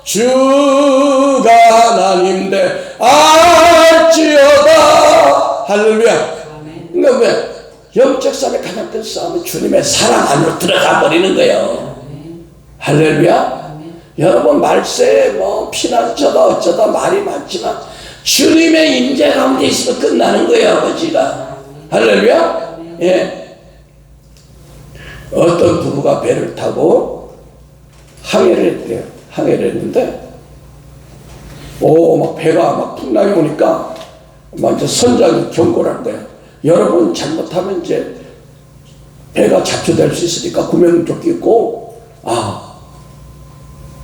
주가 하나님인데 알지어다. 할렐루야. 그러니까 왜? 영적 싸움의 가장 큰 싸움은 주님의 사랑 안으로 들어가 버리는 거예요. 할렐루야. 여러분, 말세에 피난처다 어쩌다 말이 많지만 주님의 임재 가운데 있으면 끝나는 거예요. 아버지가. 할렐루야. 예. 어떤 부부가 배를 타고 항해를 했대요. 항해를 했는데 막 배가 막 풍랑이 오니까 막 이제 선장이 경고를 한 거예요. 여러분, 잘못하면 이제 배가 잡초될 수 있으니까 구명조끼 입고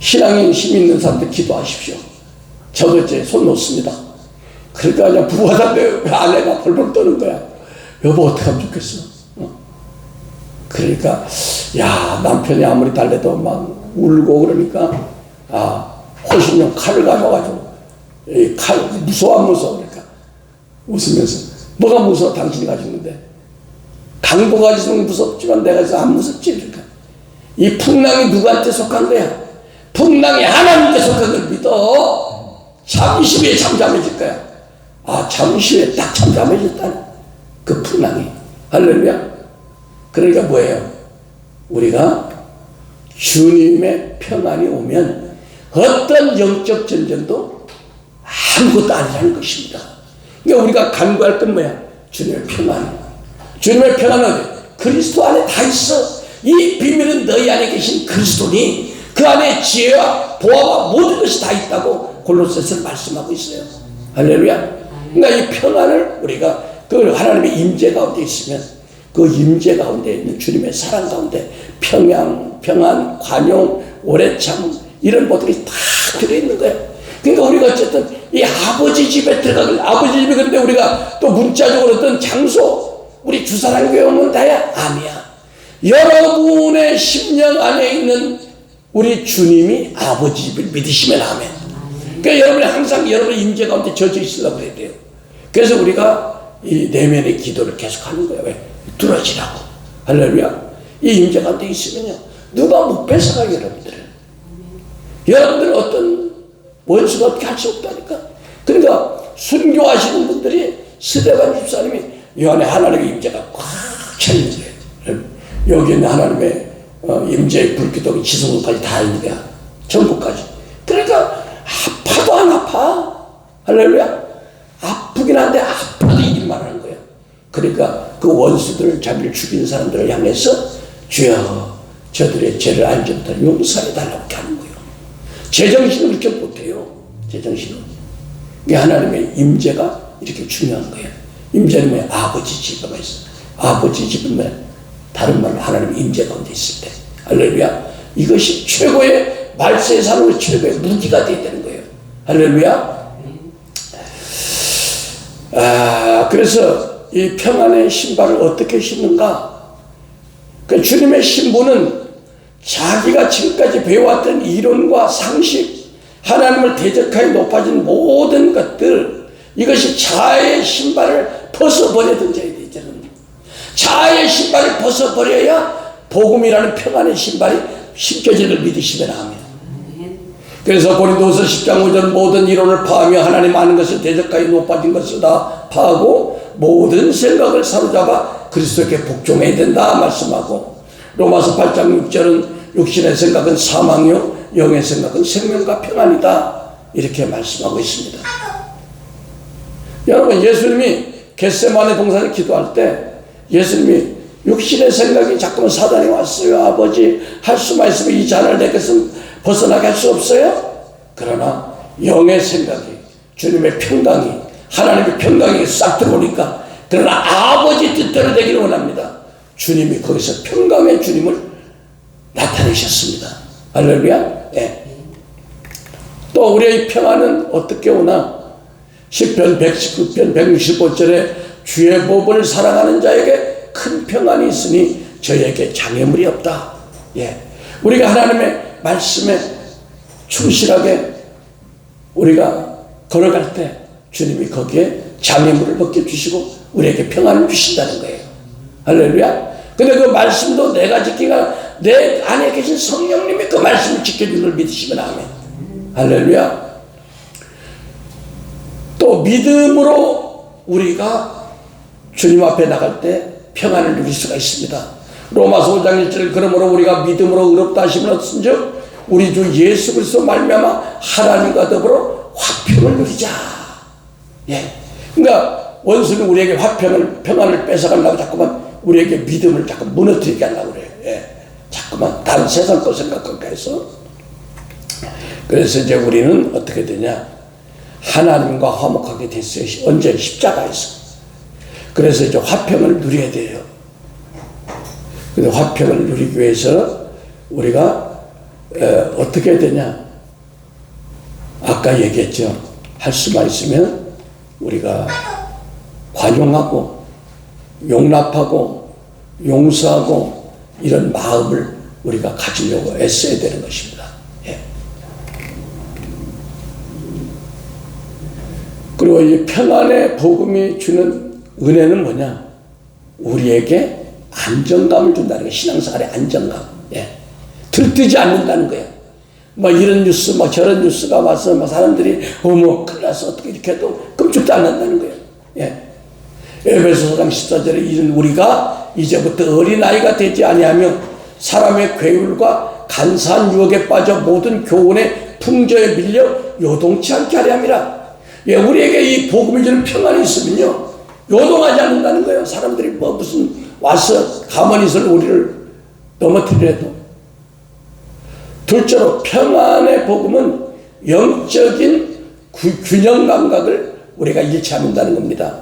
신앙에 힘 있는 사람들 기도하십시오. 저도 이제 손 놓습니다. 그러니까 그냥 부부가 내 아내가 벌벌 떠는 거야. 여보, 어떻게 하면 좋겠어? 그러니까 남편이 아무리 달래도 막 울고 그러니까 호신용 칼을 가져가지고 이 칼 무서워 안 무서워? 그러니까 웃으면서 뭐가 무서워? 당신이 가지고 있는데. 강도가 가지고 무섭지만 내가 가지고 안 무섭지. 그러니까 이 풍랑이 누구한테 속한 거야? 풍랑이 하나님께 속한 걸 믿어. 잠시 후에 잠잠해질 거야. 아, 잠시 후에 딱 잠잠해졌다네. 그 풍랑이. 할렐루야. 그러니까 뭐예요? 우리가 주님의 평안이 오면 어떤 영적 전쟁도 아무것도 아니라는 것입니다. 그러니까 우리가 간구할 건 뭐야? 주님의 평안. 주님의 평안은 그리스도 안에 다 있어. 이 비밀은 너희 안에 계신 그리스도니 그 안에 지혜와 보화와 모든 것이 다 있다고 골로새서는 말씀하고 있어요. 할렐루야. 그러니까 이 평안을 우리가 그 하나님의 임재 가운데 있으면 그 임재 가운데 있는 주님의 사랑 가운데 평안, 관용, 오래 참 이런 것들이 다 들어있는 거예요. 그러니까 우리가 어쨌든 이 아버지 집에 들어가길, 아버지 집에 그런데 우리가 또 문자적으로 어떤 장소, 우리 주사랑교회 오면 다야? 아니야. 여러분의 심령 안에 있는 우리 주님이 아버지 집을 믿으시면 아멘. 그러니까 여러분이 항상 여러분의 임재 가운데 젖어 있으려고 그래야 돼요. 그래서 우리가 이 내면의 기도를 계속 하는 거예요. 왜? 뚫어지라고. 할렐루야. 이 임재 가운데 있으면요, 누가 못 뺏어가요, 여러분들을. 여러분들은 어떤 원수가 어떻게 할 수 없다니까. 그러니까 순교하시는 분들이 스데반 집사님이 이 안에 하나님의 임재가 꽉 차 있는 거예요. 여기 있는 하나님의 임재의 불기둥이 지성까지 다 있는 거야. 전국까지. 그러니까 아파도 안 아파. 할렐루야. 아프긴 한데 아파도 이길만 하는 거야. 그러니까 그 원수들을 자기를 죽인 사람들을 향해서 주여 저들의 죄를 알지부터 용서해달라고 하는 거예요. 제정신은 그렇게 못해요. 제정신은. 이게 하나님의 임재가 이렇게 중요한 거예요. 임재는 뭐야? 아버지 집에 있어. 아버지 집은 뭐야? 다른 말로 하나님의 임재 가운데 있을 때. 할렐루야. 이것이 최고의 말세의 사람의 최고의 무기가 되어야 되는 거예요. 할렐루야. 그래서 이 평안의 신발을 어떻게 신는가? 그 주님의 신부는 자기가 지금까지 배워왔던 이론과 상식, 하나님을 대적하여 높아진 모든 것들, 이것이 자아의 신발을 벗어버려야 되는 되잖아요. 자아의 신발을 벗어버려야 복음이라는 평안의 신발이 신겨질 걸 믿으시면 아멘. 그래서 고린도후서 10장 5절 모든 이론을 파하며 하나님 아는 것을 대적하여 높아진 것을 다 파하고 모든 생각을 사로잡아 그리스도께 복종해야 된다 말씀하고, 로마서 8장 6절은 육신의 생각은 사망이요 영의 생각은 생명과 평안이다 이렇게 말씀하고 있습니다. 여러분, 예수님이 겟세마네 동산에 기도할 때 예수님이 육신의 생각이 자꾸만 사단이 왔어요. 아버지 할 수만 있으면 이 잔을 내게서 벗어나게 할 수 없어요? 그러나 영의 생각이, 주님의 평강이, 하나님의 평강이 싹 들어오니까, 그러나 아버지 뜻대로 되기를 원합니다. 주님이 거기서 평강의 주님을 나타내셨습니다. 할렐루야. 예. 또 우리의 평안은 어떻게 오나? 시편 119편 165절에 주의 법을 사랑하는 자에게 큰 평안이 있으니 저에게 장애물이 없다. 예. 우리가 하나님의 말씀에 충실하게 우리가 걸어갈 때 주님이 거기에 장애물을 벗겨주시고 우리에게 평안을 주신다는 거예요. 할렐루야. 근데 그 말씀도 내가 지키가 내 안에 계신 성령님이 그 말씀을 지켜주는 걸 믿으시면 아멘. 할렐루야. 또 믿음으로 우리가 주님 앞에 나갈 때 평안을 누릴 수가 있습니다. 로마서 5장 1절 그러므로 우리가 믿음으로 의롭다 하심을 얻은즉 우리 주 예수 그리스도 말미암아 하나님과 더불어 화평을 누리자. 예. 그러니까 원수는 우리에게 평안을 뺏어가려고 자꾸만 우리에게 믿음을 자꾸 무너뜨리게 하려고 그래요. 예. 자꾸만 다른 세상 거 생각하게 해서. 그래서 이제 우리는 어떻게 되냐? 하나님과 화목하게 됐어요. 언제? 십자가에서. 그래서 이제 화평을 누려야 돼요. 근데 화평을 누리기 위해서 우리가 어떻게 해야 되냐? 아까 얘기했죠. 할 수만 있으면 우리가 관용하고 용납하고 용서하고 이런 마음을 우리가 가지려고 애써야 되는 것입니다. 예. 그리고 이 평안의 복음이 주는 은혜는 뭐냐? 우리에게 안정감을 준다는 거예요. 신앙생활의 안정감. 예. 들뜨지 않는다는 거예요. 막 이런 뉴스, 막 저런 뉴스가 와서 막 사람들이 어머 큰일 났어 어떻게 이렇게 해도 끔찍도 안 난다는 거예요. 예. 에베소서 4장 14절에 이런 우리가 이제부터 어린아이가 되지 아니하며 사람의 괴율과 간사한 유혹에 빠져 모든 교훈의 풍조에 밀려 요동치 않게 하려 함이라. 예, 우리에게 이 복음이 주는 평안이 있으면요 요동하지 않는다는 거예요. 사람들이 뭐 무슨 와서 가만히 있을 우리를 넘어뜨리려도. 둘째로 평안의 복음은 영적인 균형 감각을 우리가 잃지 않는다는 겁니다.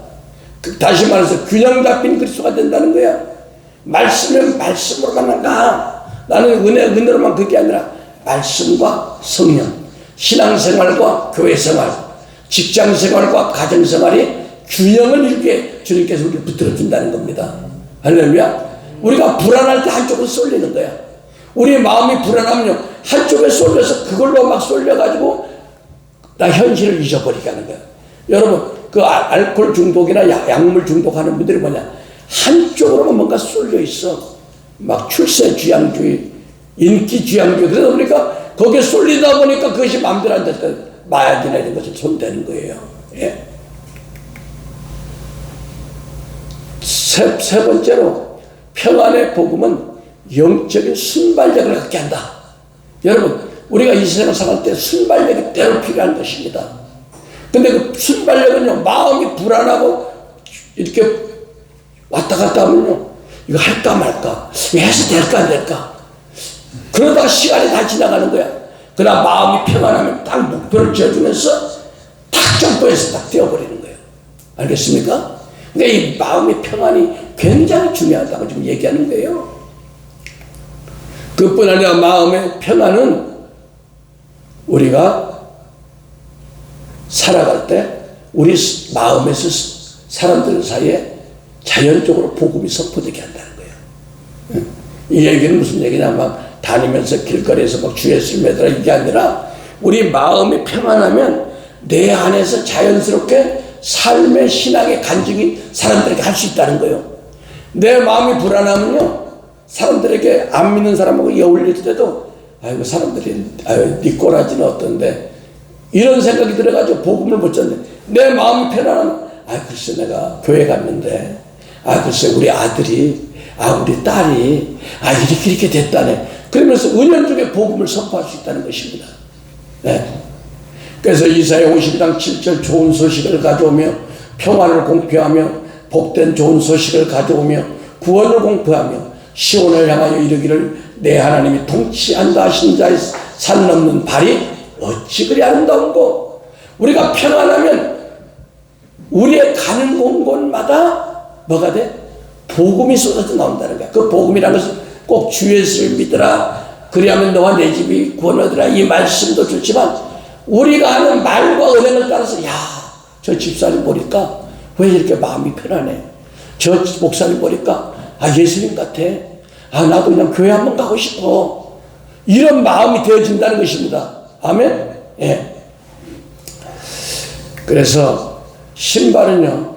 다시 말해서 균형 잡힌 그리스도가 된다는 거야. 말씀은 말씀으로만 난다. 나는 은혜로만 그게 아니라 말씀과 성령, 신앙생활과 교회생활, 직장생활과 가정생활이 균형을 이루게 주님께서 우리를 붙들어준다는 겁니다. 할렐루야. 우리가 불안할 때 한쪽으로 쏠리는 거야. 우리 마음이 불안하면요 한쪽에 쏠려서 그걸로 막 쏠려가지고 나 현실을 잊어버리게 하는 거야. 여러분 그 알코올 중독이나 약물 중독하는 분들이 뭐냐 한쪽으로만 뭔가 쏠려 있어. 막 출세지향주의, 인기지향주의. 그러다 보니까 거기에 쏠리다 보니까 그것이 마음대로 안 될 때 마약이나 이런 것을 손대는 거예요. 예. 세 번째로 평안의 복음은 영적인 순발력을 갖게 한다. 여러분 우리가 이 세상을 살아갈 때 순발력이 때로 필요한 것입니다. 근데 그 순발력은요 마음이 불안하고 이렇게 왔다 갔다 하면요 이거 할까 말까 해서 될까 안 될까 그러다가 시간이 다 지나가는 거야. 그러나 마음이 평안하면 딱 목표를 지어주면서 딱 점프해서 딱 뛰어버리는 거예요. 알겠습니까? 그러니까 이 마음의 평안이 굉장히 중요하다고 지금 얘기하는 거예요. 그뿐 아니라 마음의 평안은 우리가 살아갈 때 우리 마음에서 사람들 사이에 자연적으로 복음이 선포되게 한다는 거예요. 이 얘기는 무슨 얘기냐 막 다니면서 길거리에서 막 주 예수를 믿으라 이게 아니라 우리 마음이 평안하면 내 안에서 자연스럽게 삶의 신앙의 간증이 사람들에게 할 수 있다는 거예요. 내 마음이 불안하면요 사람들에게 안 믿는 사람하고 어울릴 때도 아이고 사람들이 아유 네 꼬라지는 어떤데 이런 생각이 들어가지고 복음을 못 전해. 내 마음이 편안하면 아 글쎄 내가 교회 갔는데 아 글쎄 우리 아들이 우리 딸이 이렇게 됐다네. 그러면서 은연중에 복음을 선포할 수 있다는 것입니다. 네. 그래서 이사야 52장 7절 좋은 소식을 가져오며 평안을 공표하며 복된 좋은 소식을 가져오며 구원을 공표하며 시온을 향하여 이르기를 내 하나님이 통치한다 하신 자의 산 넘는 발이 어찌 그리 아름다운고. 우리가 평안하면 우리의 가는 곳마다 뭐가 돼? 복음이 쏟아져 나온다는 거야. 그 복음이라는 것은 꼭 주 예수를 믿으라 그리하면 너와 내 집이 구원 얻으라 이 말씀도 좋지만 우리가 하는 말과 은행을 따라서 야 저 집사님 보니까 왜 이렇게 마음이 편하네. 저 목사님 보니까 예수님 같아. 나도 그냥 교회 한번 가고 싶어. 이런 마음이 되어진다는 것입니다. 아멘? 예. 그래서 신발은요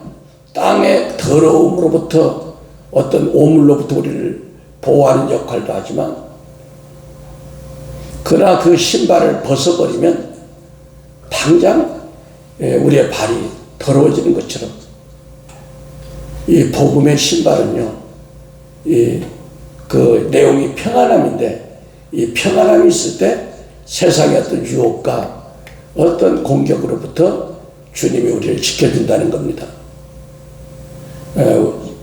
땅의 더러움으로부터 어떤 오물로부터 우리를 보호하는 역할도 하지만 그러나 그 신발을 벗어버리면 당장 우리의 발이 더러워지는 것처럼 이 복음의 신발은요 그 내용이 평안함인데 이 평안함이 있을 때 세상의 어떤 유혹과 어떤 공격으로부터 주님이 우리를 지켜준다는 겁니다.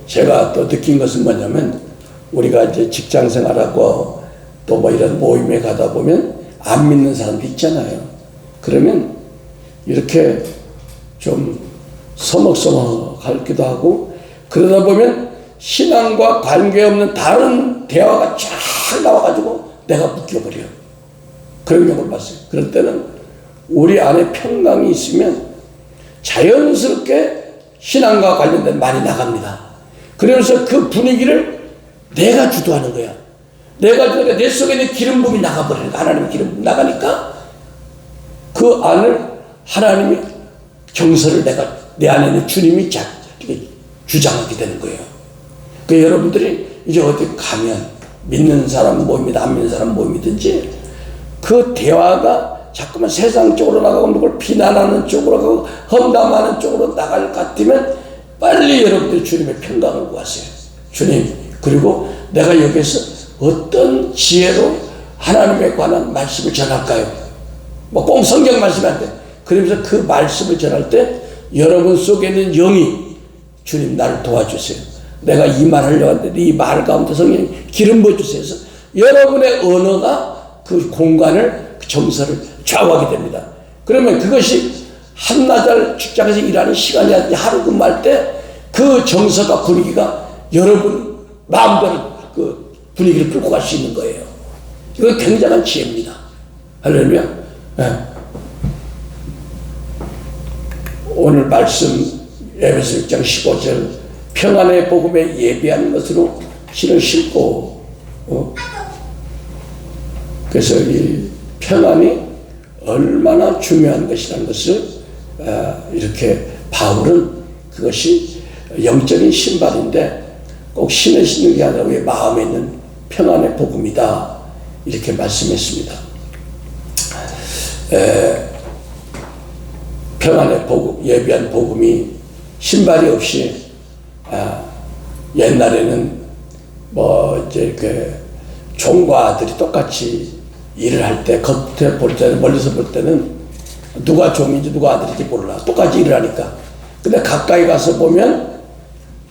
제가 또 느낀 것은 뭐냐면 우리가 이제 직장 생활하고 또 뭐 이런 모임에 가다 보면 안 믿는 사람도 있잖아요. 그러면 이렇게 좀 서먹서먹하기도 하고 그러다 보면 신앙과 관계없는 다른 대화가 쫙 나와가지고 내가 묶여버려요. 그런 경우를 봤어요. 그럴 때는 우리 안에 평강이 있으면 자연스럽게 신앙과 관련된 말이 나갑니다. 그러면서 그 분위기를 내가 주도하는 거야. 내가 주도하니까 내 속에 있는 기름 부음이 나가버리니까 하나님의 기름 부음이 나가니까 그 안을 하나님이 정서를 내 안에 있는 주님이 주장하게 되는 거예요. 그 여러분들이 이제 어디 가면 믿는 사람 모임이든 안 믿는 사람 모임이든지 그 대화가 자꾸만 세상 쪽으로 나가고 누굴 비난하는 쪽으로 가고 험담하는 쪽으로 나갈 것 같으면 빨리 여러분들이 주님의 평강을 구하세요. 주님, 그리고 내가 여기서 어떤 지혜로 하나님에 관한 말씀을 전할까요? 뭐 꼭 성경 말씀이 안 돼. 그러면서 그 말씀을 전할 때 여러분 속에 있는 영이 주님 나를 도와주세요. 내가 이 말 하려고 하는데 이 말 가운데 성령님 기름 부어주세요. 해서 여러분의 언어가 그 공간을, 그 정서를 좌우하게 됩니다. 그러면 그것이 한나절 직장에서 일하는 시간이 하루 근무할 때 그 정서가 분위기가 여러분 마음대로 그 분위기를 끌고 갈 수 있는 거예요. 이거 굉장한 지혜입니다. 할렐루야. 네. 오늘 말씀 에베소 6장 15절 평안의 복음에 예비한 것으로 신을 신고 그래서 이 평안이 얼마나 중요한 것이라는 것을 이렇게 바울은 그것이 영적인 신발인데 꼭 신을 신는 게 아니라 우리 마음에 있는 평안의 복음이다 이렇게 말씀했습니다. 평안의 복음, 예비한 복음이 신발이 없이 옛날에는 뭐 이제 이렇게 종과 아들이 똑같이 일을 할 때 겉에 볼 때는 멀리서 볼 때는 누가 종인지 누가 아들인지 몰라. 똑같이 일을 하니까. 근데 가까이 가서 보면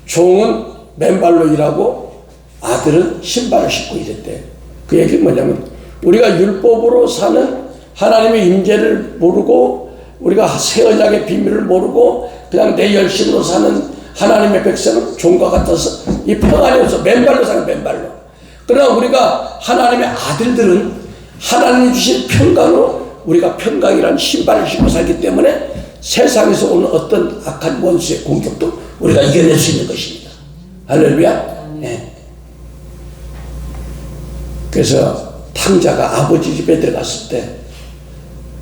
종은 맨발로 일하고 아들은 신발을 신고 일했대. 그 얘기는 뭐냐면 우리가 율법으로 사는 하나님의 임재를 모르고 우리가 새 언약의 비밀을 모르고 그냥 내 열심으로 사는 하나님의 백성은 종과 같아서 이 평안이 없어. 맨발로 사는 맨발로. 그러나 우리가 하나님의 아들들은 하나님이 주신 평강으로 우리가 평강이라는 신발을 신고 살기 때문에 세상에서 오는 어떤 악한 원수의 공격도 우리가 이겨낼 수 있는 것입니다. 할렐루야. 네. 그래서 탕자가 아버지 집에 들어갔을 때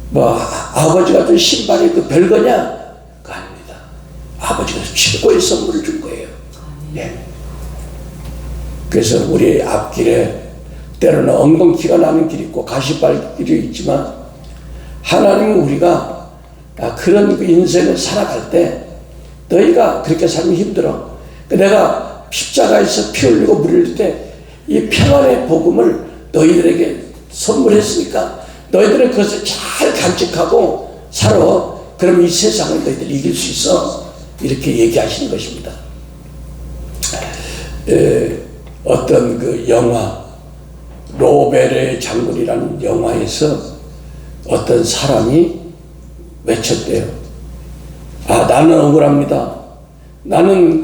뭐 아버지가 준 신발이 그 별거냐? 그거 아닙니다. 아버지가 최고의 선물을 준 거예요. 예. 그래서 우리 앞길에 때로는 엉겅퀴가 나는 길이 있고 가시밭길이 있지만 하나님은 우리가 그런 그 인생을 살아갈 때 너희가 그렇게 살면 힘들어. 내가 십자가에서 피 흘리고 물 흘릴 때 이 평안의 복음을 너희들에게 선물했으니까 너희들은 그것을 잘 간직하고 살아. 그럼 이 세상을 너희들이 이길 수 있어. 이렇게 얘기하시는 것입니다. 어떤 그 영화 로베르의 장군이라는 영화에서 어떤 사람이 외쳤대요. 나는 억울합니다. 나는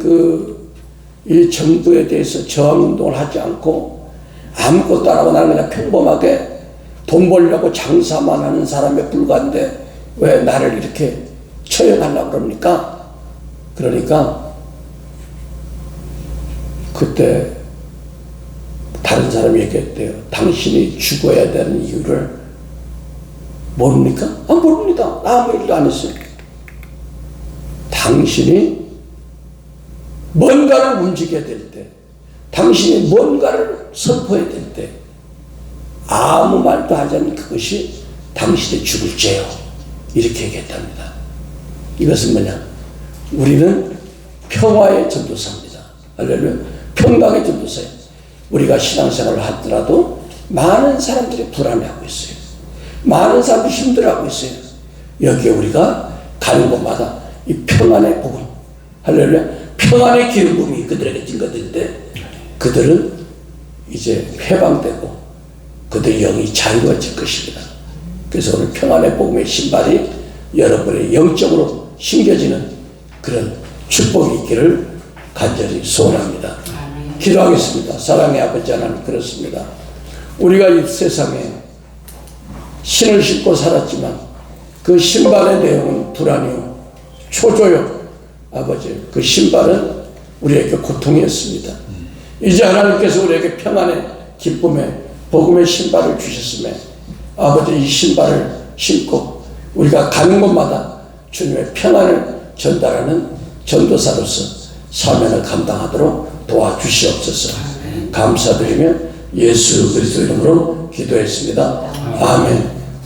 이 정부에 대해서 저항운동을 하지 않고 아무것도 안 하고 나는 그냥 평범하게 돈 벌려고 장사만 하는 사람에 불과한데 왜 나를 이렇게 처형하려고 그럽니까? 그러니까 그때 다른 사람이 얘기했대요. 당신이 죽어야 되는 이유를 모릅니까? 모릅니다. 아무 일도 안 했어요. 당신이 뭔가를 움직여야 될 때, 당신이 뭔가를 선포해야 될 때 아무 말도 하지 않는 그것이 당신의 죽을 죄요. 이렇게 얘기했답니다. 이것은 뭐냐? 우리는 평화의 전도사입니다. 할렐루야. 평강의 전도사예요. 우리가 신앙생활을 하더라도 많은 사람들이 불안해하고 있어요. 많은 사람들이 힘들어하고 있어요. 여기에 우리가 가는 곳마다 이 평안의 복음, 할렐루야, 평안의 기름 부음이 그들에게 찡거들 때 그들은 이제 해방되고 그들의 영이 자유로워질 것입니다. 그래서 오늘 평안의 복음의 신발이 여러분의 영적으로 심겨지는 그런 축복이 있기를 간절히 소원합니다. 기도하겠습니다. 사랑의 아버지 하나님, 그렇습니다. 우리가 이 세상에 신을 신고 살았지만 그 신발의 내용은 불안이요, 초조요. 아버지, 그 신발은 우리에게 고통이었습니다. 이제 하나님께서 우리에게 평안의 기쁨의 복음의 신발을 주셨음에 아버지, 이 신발을 신고 우리가 가는 곳마다 주님의 평안을 전달하는 전도사로서 사명을 감당하도록 도와주시옵소서. 감사드리며 예수 그리스도 이름으로 기도했습니다. 아멘.